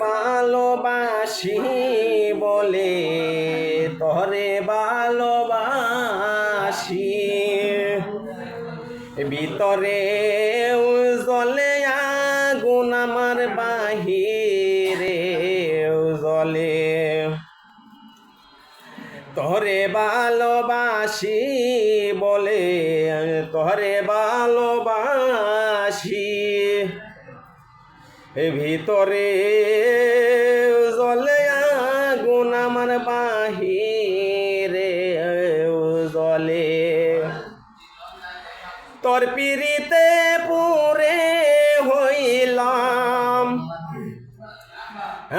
ভালোবাসি বলে তোরে ভালোবাসি ভিতরে জ্বলে আগুন আমার বাহিরে জ্বলে তোরে ভালোবাসি বলে তোরে ভালোবাসি ভিতরে জ্বলে আগুন আমার বাহিরে জ্বলে তোর পিরিতে পুরে হইলাম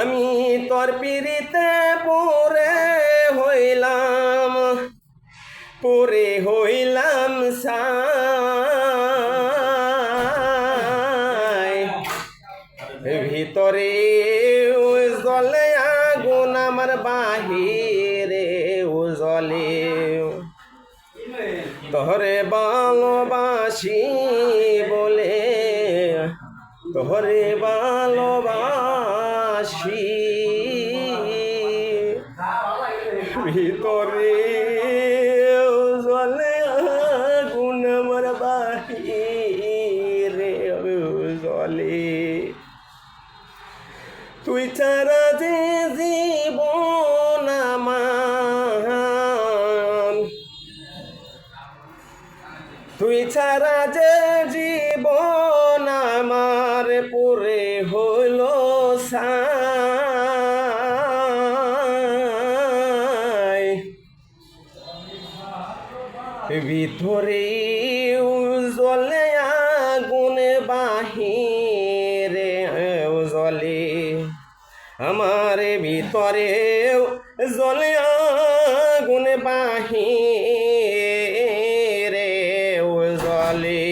আমি তোর পিরিতে পুরে হইলাম সাই ভিতরে জ্বলে আগুন আমার বাহিরে জ্বলে তোরে ভালোবাসি বলে তোরে ভালোবাসি ভিতরে জ্বলে আগুন আমার বাহিরে জ্বলে তুই ছাড়া যে জীবন আমার তুই ছাড়া যে জীবন আমার পুরে হইল সাই ভিতরে জ্বলে আগুন বাহিরে জ্বলে আমার ভিতরে জ্বলে আগুন বাহিরে জ্বলে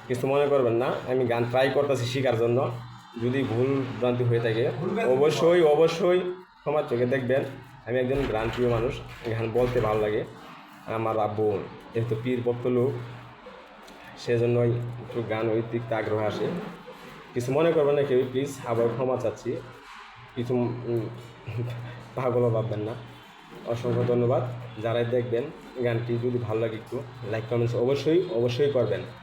কিছু মনে করবেন না, আমি গান ট্রাই করতেছি শেখার জন্য। যদি ভুল ভ্রান্তি হয়ে থাকে অবশ্যই অবশ্যই ক্ষমার চোখে দেখবেন। আমি একজন গানপ্রিয় মানুষ, গান বলতে ভালো লাগে। আমার আব্বু যেহেতু পীর ভক্ত লোক, সেজন্যই একটু গান ওই দিকতে আগ্রহ আসে। কিছু মনে করবেন না কেউ, প্লিজ আবার ক্ষমা চাচ্ছি, কিছু পাগলও ভাববেন না। অসংখ্য ধন্যবাদ। যারাই দেখবেন গানটি যদি ভালো লাগে একটু লাইক কমেন্টস অবশ্যই করবেন।